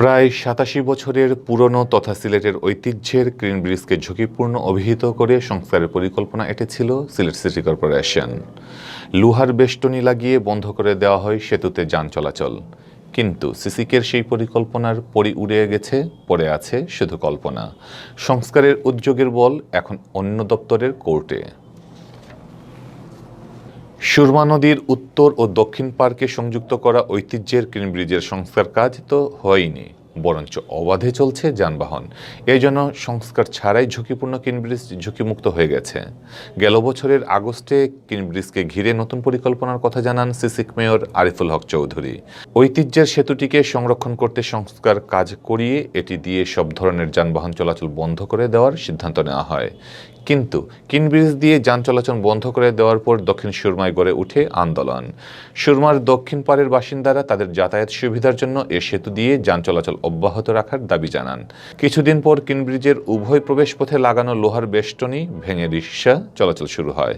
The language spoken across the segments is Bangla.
প্রায় ৮৭ বছরের পুরনো তথা সিলেটের ঐতিহ্যের গ্রিন ব্রিজকে ঝুঁকিপূর্ণ অভিহিত করে সংস্কারের পরিকল্পনা এঁটেছিল সিলেট সিটি কর্পোরেশন। লোহার বেষ্টনী লাগিয়ে বন্ধ করে দেওয়া হয় সেতুতে যান চলাচল, কিন্তু সিসিকের সেই পরিকল্পনার পরি উড়ে গেছে, পড়ে আছে শুধু কল্পনা। সংস্কারের উদ্যোগের বল এখন অন্য দপ্তরের কোর্টে। সুরমা নদীর উত্তর ও দক্ষিণ পার্কে সংযুক্ত করা ঐতিহ্যের গ্রিন ব্রিজের সংস্কার কাজ তো হয়নি, বরঞ্চ অবাধে চলছে যানবাহন। এই জন্য সংস্কার ছাড়াই ঝুঁকিপূর্ণ গ্রিন ব্রিজ ঝুঁকিমুক্ত হয়ে গেছে। গেল বছরের আগস্টে গ্রিন ব্রিজকে ঘিরে নতুন পরিকল্পনার কথা জানান সিসিক মেয়র আরিফুল হক চৌধুরী। ঐতিহ্যের সেতুটিকে সংরক্ষণ করতে সংস্কার কাজ করিয়ে এটি দিয়ে সব ধরনের যানবাহন চলাচল বন্ধ করে দেওয়ার সিদ্ধান্ত নেওয়া হয়। কিন্তু গ্রিন ব্রিজ দিয়ে যান চলাচল বন্ধ করে দেওয়ার পর দক্ষিণ সুরমায় গড়ে উঠে আন্দোলন। সুরমার দক্ষিণ পাড়ের বাসিন্দারা তাদের যাতায়াত সুবিধার জন্য এ সেতু দিয়ে যান চলাচল অব্যাহত রাখার দাবি জানান। কিছুদিন পর গ্রিন ব্রিজের উভয় প্রবেশপথে লাগানো লোহার বেষ্টনী ভেঙে রিকশা চলাচল শুরু হয়।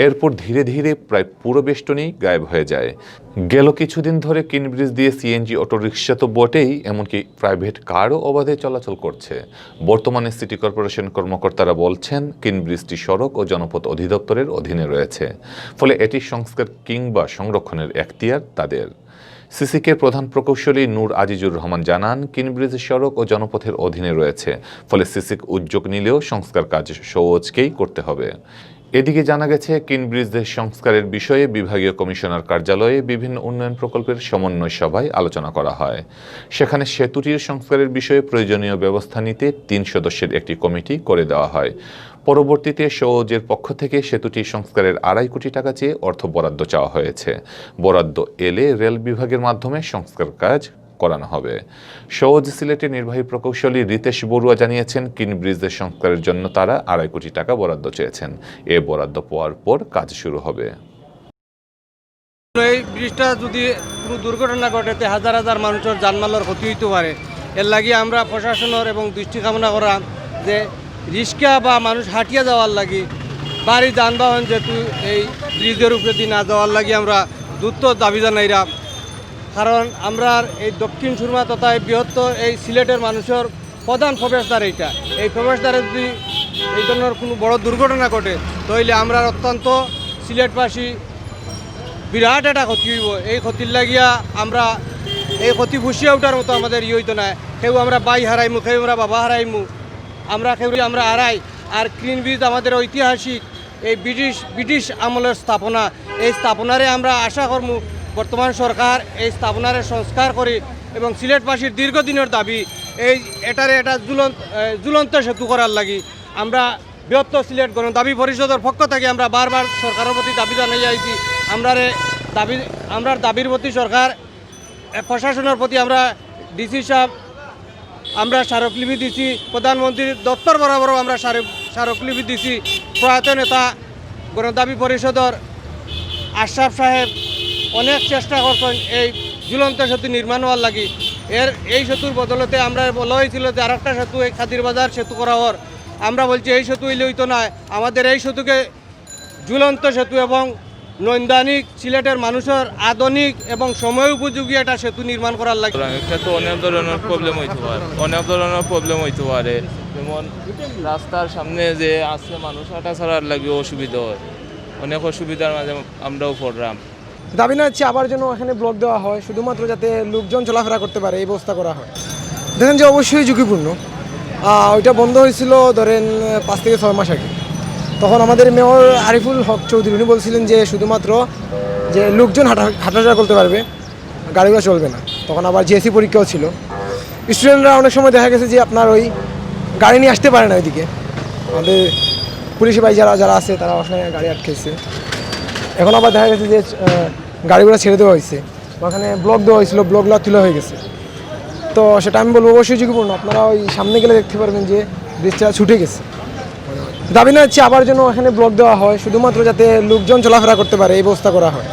এরপর ধীরে ধীরে প্রায় পুরো বেষ্টনী গায়েব হয়ে যায়। গেল কিছুদিন ধরে গ্রিন ব্রিজ দিয়ে সিএনজি অটোরিকশা তো বটেই, এমনকি প্রাইভেট কারও অবাধে চলাচল করছে। বর্তমানে সিটি কর্পোরেশন কর্মকর্তারা বলছেন গ্রিন ব্রিজটি সড়ক ও জনপথ অধিদপ্তরের অধীনে রয়েছে, ফলে এটি সংস্কার কিংবা সংরক্ষণের এখতিয়ার তাদের। সিসিকের প্রধান প্রকৌশলী নূর আজিজুর রহমান জানান, গ্রিন ব্রিজ সড়ক ও জনপথের অধীনে রয়েছে, ফলে সিসিক উদ্যোগ নিলেও সংস্কার কাজ সওজকেই করতে হবে। এদিকে জানা গেছে, গ্রিন ব্রিজের সংস্কারের বিষয়ে বিভাগীয় কমিশনার কার্যালয়ে বিভিন্ন উন্নয়ন প্রকল্পের সমন্বয় সভায় আলোচনা করা হয়। সেখানে সেতুটির সংস্কারের বিষয়ে প্রয়োজনীয় ব্যবস্থা নিতে ৩ সদস্যের একটি কমিটি করে দেওয়া হয়। পরবর্তীতে সওজের পক্ষ থেকে সেতুটি সংস্কারের ২.৫ কোটি টাকা চেয়ে অর্থ বরাদ্দ চাওয়া হয়েছে। বরাদ্দ এলে রেল বিভাগের মাধ্যমে সংস্কার কাজ করানো হবে। সওজ সিলেটের নির্বাহী প্রকৌশলী রিতেশ বড়ুয়া জানিয়েছেন, গ্রিন ব্রিজের সংস্কারের জন্য তারা ২.৫ কোটি টাকা বরাদ্দ চেয়েছেন। এ বরাদ্দ পাওয়ার পর কাজ শুরু হবে। এই ব্রিজটা যদি কোনো দুর্ঘটনা ঘটে হাজার হাজার মানুষের জানমালের ক্ষতি হইতে পারে। এর লাগি আমরা প্রশাসনের এবং দৃষ্টি কামনা করা যে রিক্সা বা মানুষ হাঁটিয়ে যাওয়ার লাগি বাড়ি যানবাহন যেহেতু এই ব্রিজের উপরে দিয়ে না যাওয়ার লাগি আমরা দ্রুত দাবি জানাইরা। কারণ আমরা এই দক্ষিণ সুরমা তথা এই বৃহত্তর এই সিলেটের মানুষের প্রধান প্রবেশদ্বার এইটা। এই প্রবেশদ্বারে যদি এই ধরনের কোনো বড় দুর্ঘটনা ঘটে তাহলে আমরা অত্যন্ত সিলেটবাসী বিরাট একটা ক্ষতি হইব। এই ক্ষতির লাগিয়া আমরা এই ক্ষতি ফুসিয়ে ওঠার মতো আমাদের হইতো না। কেউ আমরা বাই হারাইমু, কেউ আমরা বাবা হারাইমু, আমরা হারাই। আর গ্রিন ব্রিজ আমাদের ঐতিহাসিক এই ব্রিটিশ আমলের স্থাপনা। এই স্থাপনারে আমরা আশা করবো বর্তমান সরকার এই স্থাপনারে সংস্কার করে এবং সিলেটবাসীর দীর্ঘদিনের দাবি এটা ঝুলন্ত সেতু করার লাগি আমরা বৃহত্তর সিলেট গণদাবি পরিষদের পক্ষ থেকে আমরা বারবার সরকারের প্রতি দাবি জানাই আইছি। আমরা দাবির প্রতি সরকার প্রশাসনের প্রতি আমরা ডিসি সাহেব আমরা স্মারকলিপি দিছি, প্রধানমন্ত্রীর দপ্তর বরাবরও আমরা স্মারকলিপি দিছি। প্রয়াত নেতা গণদাবি পরিষদের আশরাফ সাহেব অনেক চেষ্টা করছেন এই ঝুলন্ত সেতু নির্মাণ হওয়ার লাগি। এই সেতুর বদলতে আমরা বলা হয়েছিল যে আরেকটা সেতু এই খাদির বাজার সেতু করা হওয়ার। আমরা বলছি এই সেতু হইলে হইতো না, আমাদের এই সেতুকে ঝুলন্ত সেতু এবং নৈদানিক সিলেটের মানুষের আধুনিক এবং সময় উপযোগী একটা সেতু নির্মাণ করার লাগে। এটা তো অনেক ধরনের প্রবলেম হইতে পারে, যেমন রাস্তার সামনে যে আছে মানুষ হাঁটা ছাড়ার লাগে অসুবিধা হয়, অনেক অসুবিধার মাঝে আমরাও পড়লাম। দাবি না হচ্ছে আবার যেন এখানে ব্লক দেওয়া হয়, শুধুমাত্র যাতে লোকজন চলাফেরা করতে পারে এই ব্যবস্থা করা হয়। দেখেন যে অবশ্যই ঝুঁকিপূর্ণ। ওইটা বন্ধ হয়েছিল ধরেন 5 থেকে 6 মাস আগে। তখন আমাদের মেয়র আরিফুল হক চৌধুরী উনি বলছিলেন যে শুধুমাত্র যে লোকজন হাঁটাচলা করতে পারবে, গাড়িগুলো চলবে না। তখন আবার জিএসসি পরীক্ষাও ছিল। স্টুডেন্টরা অনেক সময় দেখা গেছে যে আপনার ওই গাড়ি নিয়ে আসতে পারে না ওইদিকে। আমাদের পুলিশি ভাই যারা আছে তারা ওখানে গাড়ি আটকেছে। এখন আবার দেখা গেছে যে গাড়িগুলো ছেড়ে দেওয়া হয়েছে, ওখানে ব্লক দেওয়া হয়েছিল, ব্লকগুলো তুলে হয়ে গেছে। তো সেটা আমি বলবো অবশ্যই ঝুঁকিপূর্ণ। আপনারা ওই সামনে গেলে দেখতে পারবেন যে ব্রিজটা ছুটে গেছে। দাবি না হচ্ছে আবার যেন এখানে ব্লক দেওয়া হয়, শুধুমাত্র যাতে লোকজন চলাফেরা করতে পারে এই ব্যবস্থা করা হয়।